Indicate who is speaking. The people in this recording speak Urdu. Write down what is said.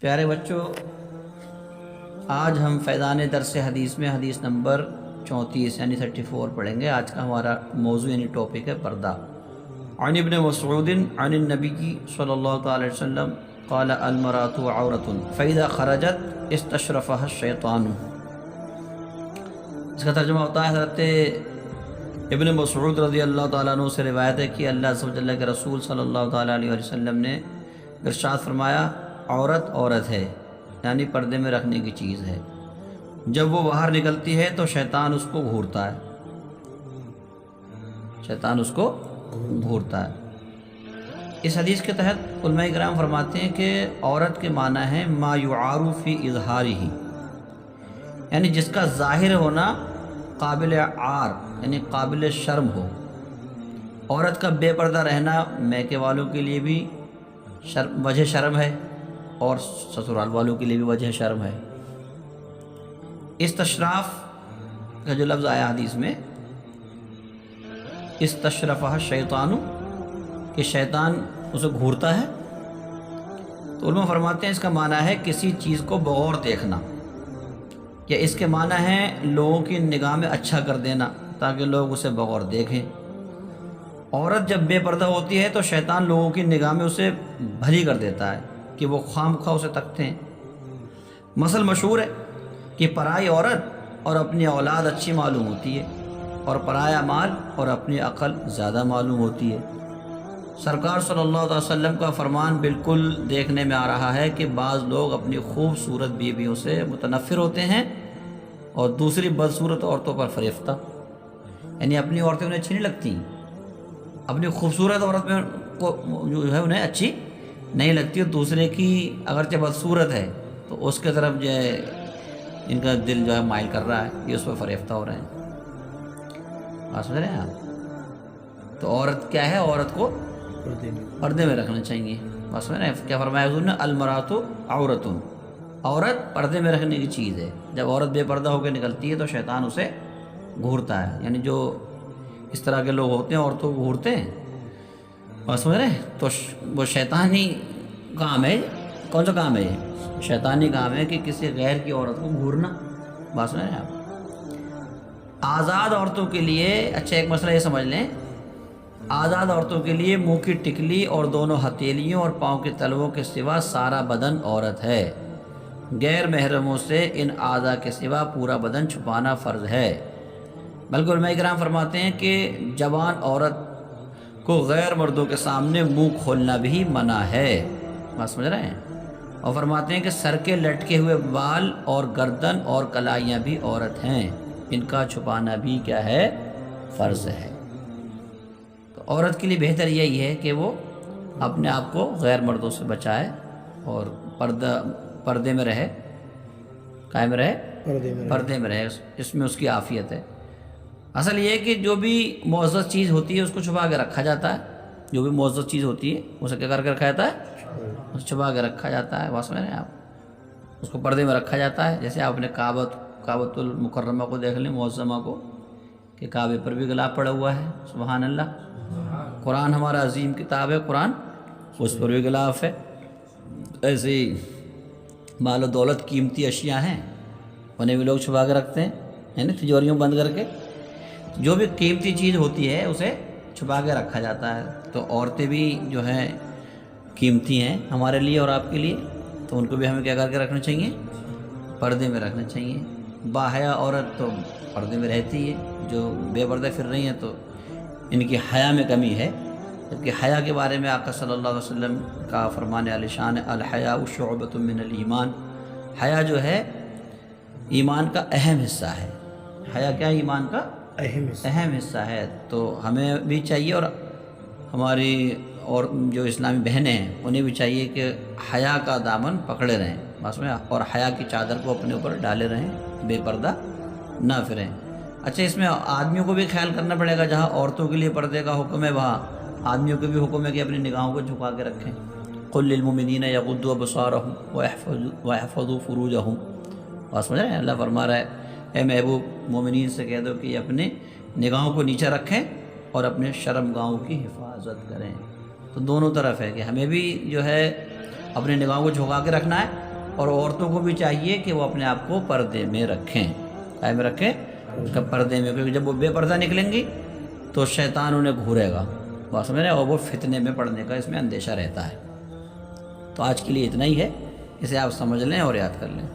Speaker 1: پیارے بچوں، آج ہم فیضان درس حدیث میں حدیث نمبر 34 یعنی 34 پڑھیں گے۔ آج کا ہمارا موضوع یعنی ٹاپک ہے پردہ۔ عن ابن مسعود عن النبی صلی اللہ تعالی وسلم قال المرأة عورة فإذا خرجت استشرفها الشیطان۔ اس کا ترجمہ ہوتا ہے حضرت ابن مسعود رضی اللہ تعالیٰ عنہ سے روایت ہے کہ اللہ عز و جل کے رسول صلی اللہ تعالیٰ علیہ وسلم نے ارشاد فرمایا، عورت عورت ہے یعنی پردے میں رکھنے کی چیز ہے، جب وہ باہر نکلتی ہے تو شیطان اس کو گھورتا ہے، شیطان اس کو گھورتا ہے۔ اس حدیث کے تحت علماء کرام فرماتے ہیں کہ عورت کے معنی ہے ما یعار فی اظہارہ، یعنی جس کا ظاہر ہونا قابل عار یعنی قابل شرم ہو۔ عورت کا بے پردہ رہنا میکے والوں کے لیے بھی وجہ شرم ہے اور سسرال والوں کے لیے بھی وجہ شرم ہے۔ استشراف کا جو لفظ آیا حدیث میں، استشرفہ الشیطان، کہ شیطان اسے گھورتا ہے، تو علماء فرماتے ہیں اس کا معنی ہے کسی چیز کو بغور دیکھنا، یا اس کے معنی ہے لوگوں کی نگاہ میں اچھا کر دینا تاکہ لوگ اسے بغور دیکھیں۔ عورت جب بے پردہ ہوتی ہے تو شیطان لوگوں کی نگاہ میں اسے بھلی کر دیتا ہے کہ وہ خام خواہ اسے تکتے ہیں۔ مثل مشہور ہے کہ پرائی عورت اور اپنی اولاد اچھی معلوم ہوتی ہے، اور پرایا مال اور اپنی عقل زیادہ معلوم ہوتی ہے۔ سرکار صلی اللہ علیہ وسلم کا فرمان بالکل دیکھنے میں آ رہا ہے کہ بعض لوگ اپنی خوبصورت بیویوں سے متنفر ہوتے ہیں اور دوسری بدصورت عورتوں پر فریفتہ، یعنی اپنی عورتیں انہیں اچھی نہیں لگتی، اپنی خوبصورت عورت میں جو ہے انہیں اچھی نہیں لگتی، اور دوسرے کی اگرچہ بدصورت ہے تو اس کے طرف جو ہے ان کا دل جو ہے مائل کر رہا ہے، یہ اس پر فریفتہ ہو رہے ہیں۔ بات سمجھ رہے ہیں آپ؟ تو عورت کیا ہے؟ عورت کو پردے میں رکھنا چاہیے۔ بات سمجھ رہے ہیں؟ کیا فرمایا حضور نے؟ المرأۃ عورۃ، عورت پردے میں رکھنے کی چیز ہے۔ جب عورت بے پردہ ہو کے نکلتی ہے تو شیطان اسے گھورتا ہے، یعنی جو اس طرح کے لوگ ہوتے ہیں عورتوں کو گھورتے ہیں، بات سمجھ رہے ہیں؟ تو وہ شیطانی کام ہے۔ کون سا کام ہے یہ؟ شیطانی کام ہے کہ کسی غیر کی عورت کو گھورنا۔ بات سمجھ رہے ہیں آپ؟ آزاد عورتوں کے لیے اچھا ایک مسئلہ یہ سمجھ لیں، آزاد عورتوں کے لیے منہ کی ٹکلی اور دونوں ہتھیلیوں اور پاؤں کے تلووں کے سوا سارا بدن عورت ہے۔ غیر محرموں سے ان اعضاء کے سوا پورا بدن چھپانا فرض ہے۔ بلکہ علماء کرام فرماتے ہیں کہ جوان عورت کو غیر مردوں کے سامنے منہ کھولنا بھی منع ہے۔ بات سمجھ رہے ہیں؟ اور فرماتے ہیں کہ سر کے لٹکے ہوئے بال اور گردن اور کلائیاں بھی عورت ہیں، ان کا چھپانا بھی کیا ہے؟ فرض ہے۔ تو عورت کے لیے بہتر یہی ہے کہ وہ اپنے آپ کو غیر مردوں سے بچائے اور پردے میں رہے، قائم رہے، پردے میں رہے، اس میں اس کی عافیت ہے۔ اصل یہ ہے کہ جو بھی معزز چیز ہوتی ہے اس کو چھپا کے رکھا جاتا ہے، جو بھی معزز چیز ہوتی ہے اسے کیا کر کے رکھا جاتا ہے؟ اسے چھپا کے رکھا جاتا ہے۔ بات سمجھ رہے ہیں آپ؟ اس کو پردے میں رکھا جاتا ہے۔ جیسے آپ نے کعبۃ المکرمہ کو دیکھ لیں، معظمہ کو، کہ کعبے پر بھی غلاف پڑا ہوا ہے، سبحان اللہ۔ قرآن ہمارا عظیم کتاب ہے، قرآن، اس پر بھی غلاف ہے۔ ایسے ہی مال و دولت، قیمتی اشیاء ہیں، انہیں بھی لوگ چھپا کے رکھتے ہیں، یعنی تجوریوں بند کر کے۔ جو بھی قیمتی چیز ہوتی ہے اسے چھپا کے رکھا جاتا ہے۔ تو عورتیں بھی جو ہیں قیمتی ہیں ہمارے لیے اور آپ کے لیے، تو ان کو بھی ہمیں کیا کر کے رکھنا چاہیے؟ پردے میں رکھنا چاہیے۔ باحیا عورت تو پردے میں رہتی ہے، جو بے پردہ پھر رہی ہیں تو ان کی حیا میں کمی ہے، جبکہ حیا کے بارے میں آقا صلی اللہ علیہ وسلم کا فرمان عالی شان ہے، الحیاء شعبۃ من الایمان، حیا جو ہے ایمان کا اہم حصہ ہے۔ حیا کیا ہے؟ ایمان کا اہم حصہ ہے۔ تو ہمیں بھی چاہیے اور ہماری اور جو اسلامی بہنیں ہیں انہیں بھی چاہیے کہ حیا کا دامن پکڑے رہیں، بس میں، اور حیا کی چادر کو اپنے اوپر ڈالے رہیں، بے پردہ نہ پھریں۔ اچھا، اس میں آدمیوں کو بھی خیال کرنا پڑے گا، جہاں عورتوں کے لیے پردے کا حکم ہے وہاں آدمیوں کو بھی حکم ہے کہ اپنی نگاہوں کو جھکا کے رکھیں۔ قل للمؤمنین یغضوا ابصارهم ویحفظوا فروجهم۔ بات سمجھ رہے ہیں؟ اللہ فرما رہا ہے اے محبوب، مومنین سے کہہ دو کہ اپنے نگاہوں کو نیچے رکھیں اور اپنے شرم گاہوں کی حفاظت کریں۔ تو دونوں طرف ہے کہ ہمیں بھی جو ہے اپنے نگاہوں کو جھکا کے رکھنا ہے، اور عورتوں کو بھی چاہیے کہ وہ اپنے آپ کو پردے میں رکھیں، قائم رکھیں پردے میں، کیونکہ جب وہ بے پردہ نکلیں گی تو شیطان انہیں گھورے گا، بات سمجھ رہے ہیں، اور وہ فتنے میں پڑنے کا اس میں اندیشہ رہتا ہے۔ تو آج کے لیے اتنا ہی ہے، اسے آپ سمجھ لیں اور یاد کر لیں۔